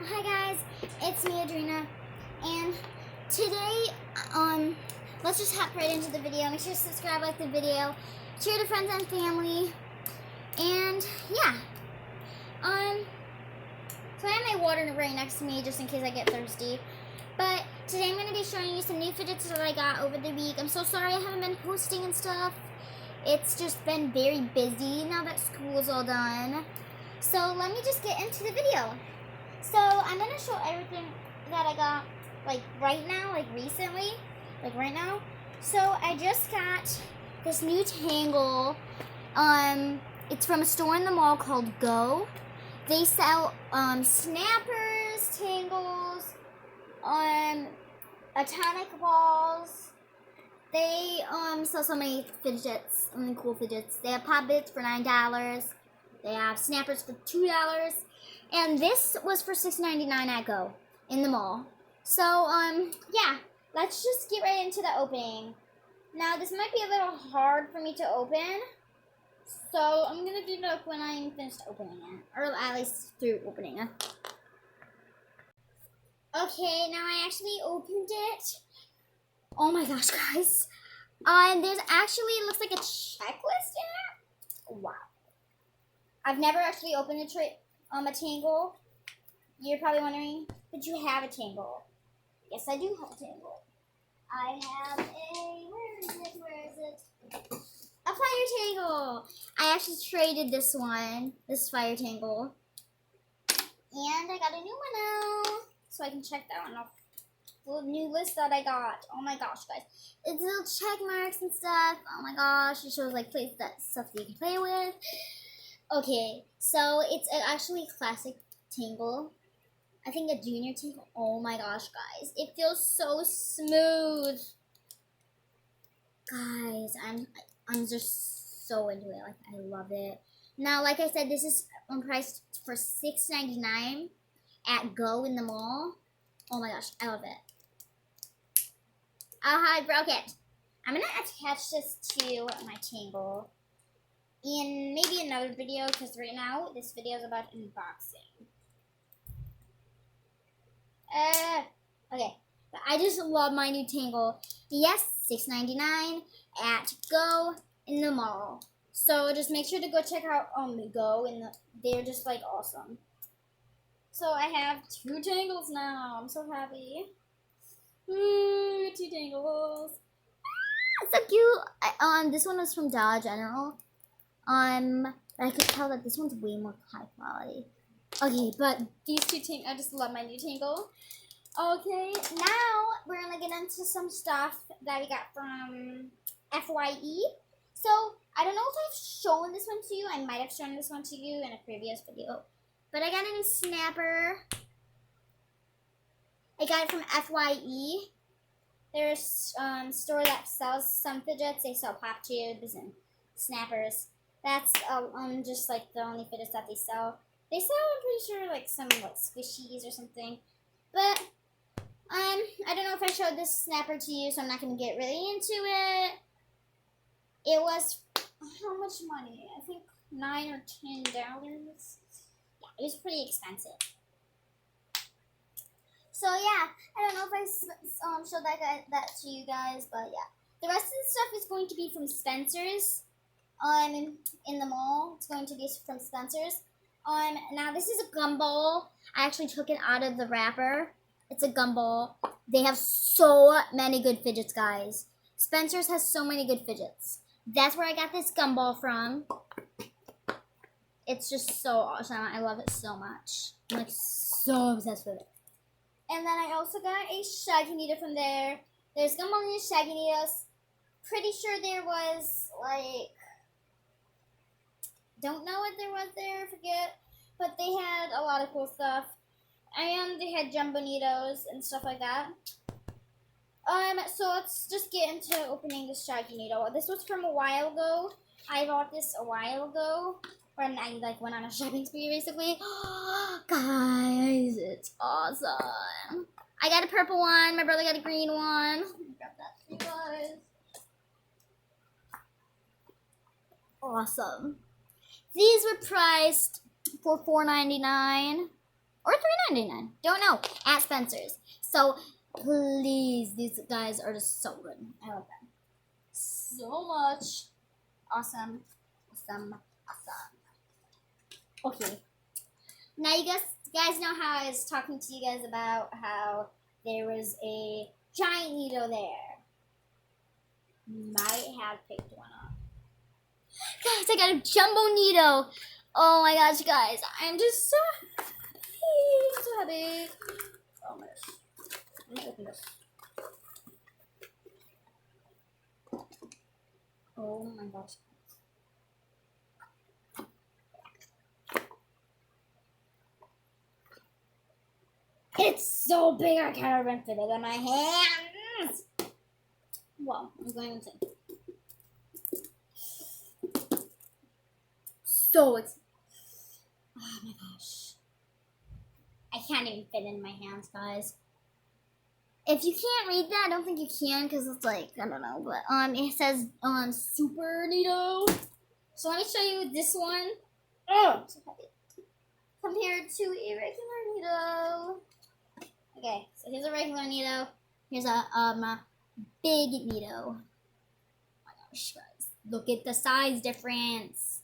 Hi guys, it's me Adrena, and today, let's just hop right into the video. Make sure to subscribe, like the video, share to friends and family, and yeah, so I have my water right next to me just in case I get thirsty. But today I'm going to be showing you some new fidgets that I got over the week. I'm so sorry I haven't been posting and stuff. It's just been very busy now that school's all done. So let me just get into the video. So I'm going to show everything that I got right now, recently, right now. So I just got this new tangle. It's from a store in the mall called Go. They sell snappers, tangles, atomic balls. They sell so many fidgets, cool fidgets. They have pop bits for $9. They have snappers for $2. And this was for $6.99 at Go in the mall. So yeah, let's just get right into the opening. Now this might be a little hard for me to open, so I'm gonna do that when I'm finished opening it, or at least through opening it. Okay, now I actually opened it. Oh my gosh, guys! There's actually, it looks like a checklist in it. Wow. I've never actually opened a tangle. You're probably wondering, did you have a tangle? Yes, I do have a tangle. I have where is it? A fire tangle. I actually traded this fire tangle. And I got a new one now. So I can check that one off. The new list that I got. Oh my gosh, guys. It's little check marks and stuff. Oh my gosh. It shows places stuff that you can play with. Okay, so it's actually a classic tangle. I think a junior tangle. Oh my gosh, guys. It feels so smooth. Guys, I'm just so into it. I love it. Now, like I said, this is priced for $6.99 at Go in the mall. Oh my gosh, I love it. I broke it. I'm going to attach this to my tangle in maybe another video, because right now this video is about unboxing. Okay, but I just love my new tangle. Yes, $6.99 at Go in the mall. So just make sure to go check out Go, they're just awesome. So I have 2 tangles now. I'm so happy. Ooh, 2 tangles. So cute. This one was from Dollar General. I could tell that this one's way more high quality. Okay, but these 2 tangles, I just love my new tangle. Okay, now we're gonna get into some stuff that we got from FYE. So I don't know if I've shown this one to you. I might have shown this one to you in a previous video. But I got a new snapper. I got it from FYE. There's a store that sells some fidgets. They sell pop tubes and snappers. That's just the only fidgets that they sell. They sell, I'm pretty sure, some squishies or something. But I don't know if I showed this snapper to you, so I'm not gonna get really into it. It was how much money? I think $9 or $10. Yeah, it was pretty expensive. So yeah, I don't know if I showed that to you guys, but yeah. The rest of the stuff is going to be from Spencer's. In the mall, it's going to be from Spencer's. Now this is a gumball. I actually took it out of the wrapper. It's a gumball. They have so many good fidgets, guys. Spencer's has so many good fidgets. That's where I got this gumball from. It's just so awesome. I love it so much. I'm so obsessed with it. And then I also got a shaggy needle from there. There's gumball and shaggy needles. Pretty sure there was don't know what there was there, forget. But they had a lot of cool stuff. And they had jumbo needles and stuff like that. So let's just get into opening this shaggy needle. This was from a while ago. I bought this a while ago when I went on a shopping spree, basically. Guys, it's awesome. I got a purple one. My brother got a green one. Let me grab that for you guys. Awesome. These were priced for $4.99. or $3.99. Don't know. At Spencer's. So please, these guys are just so good. I love them so much. Awesome. Okay. Now you guys know how I was talking to you guys about how there was a giant needle there. Might have picked one up. Guys, I got a jumbo needle. Oh my gosh, guys. I'm just so happy. Oh my gosh. Let me open this. Oh my gosh. It's so big I can't even fit it in my hands. Well, I'm going to. So it's. Oh my gosh. I can't even fit it in my hands, guys. If you can't read that, I don't think you can because it's like, I don't know, but it says Super Neato. So let me show you this one. Oh, so heavy. Compared to a regular Neato. Okay, so here's a regular Neato. Here's a big Neato. Oh my gosh, guys. Look at the size difference.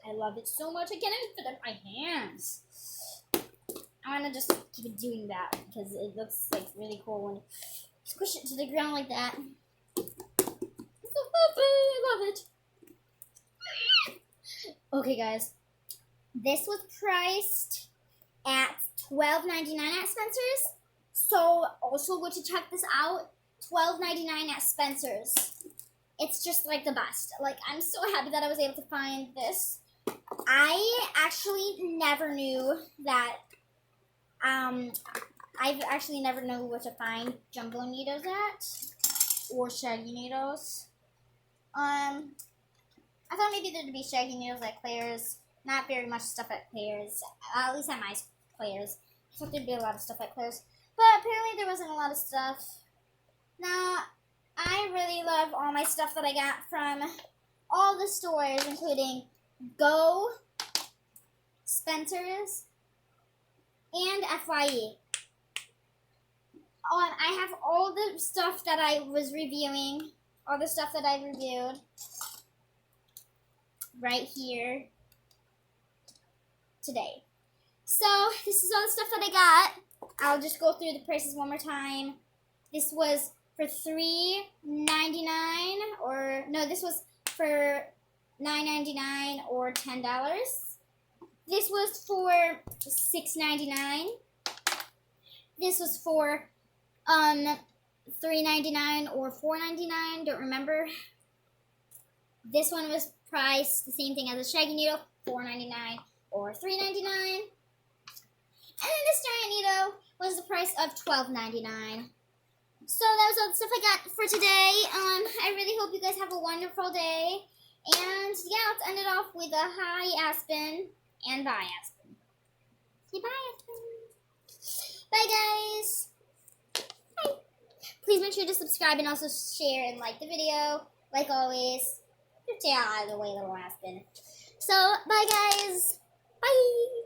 I love it so much. I can't even fit it in my hands. I'm gonna just keep doing that because it looks like really cool when you squish it to the ground like that. It's so happy. I love it. Okay, guys. This was priced at $12.99 at Spencer's. So also go to check this out. $12.99 at Spencer's. It's just like the best. Like, I'm so happy that I was able to find this. I actually never knew that. I've actually never known where to find jumbo Neatos at or shaggy Neatos. I thought maybe there'd be shaggy Neatos at Claire's. Not very much stuff at Claire's. At least at my Claire's. I thought there'd be a lot of stuff at Claire's, but apparently there wasn't a lot of stuff. Now, I really love all my stuff that I got from all the stores, including Go, Spencer's, and FYE. I have all the stuff that I was reviewing, all the stuff that I reviewed right here today. So this is all the stuff that I got. I'll just go through the prices one more time. This was for $3.99 or no, this was for $9.99 or $10. This was for $6.99. This was for $3.99 or $4.99. Don't remember. This one was priced the same thing as a shaggy needle, $4.99 or $3.99. And then this giant needle was the price of $12.99. So that was all the stuff I got for today. I really hope you guys have a wonderful day. And yeah, let's end it off with a hi Aspen and bye Aspen. Say bye Aspen. Bye guys. Bye. Please make sure to subscribe and also share and like the video. Like always. Stay out of the way, little Aspen. So bye guys. Bye.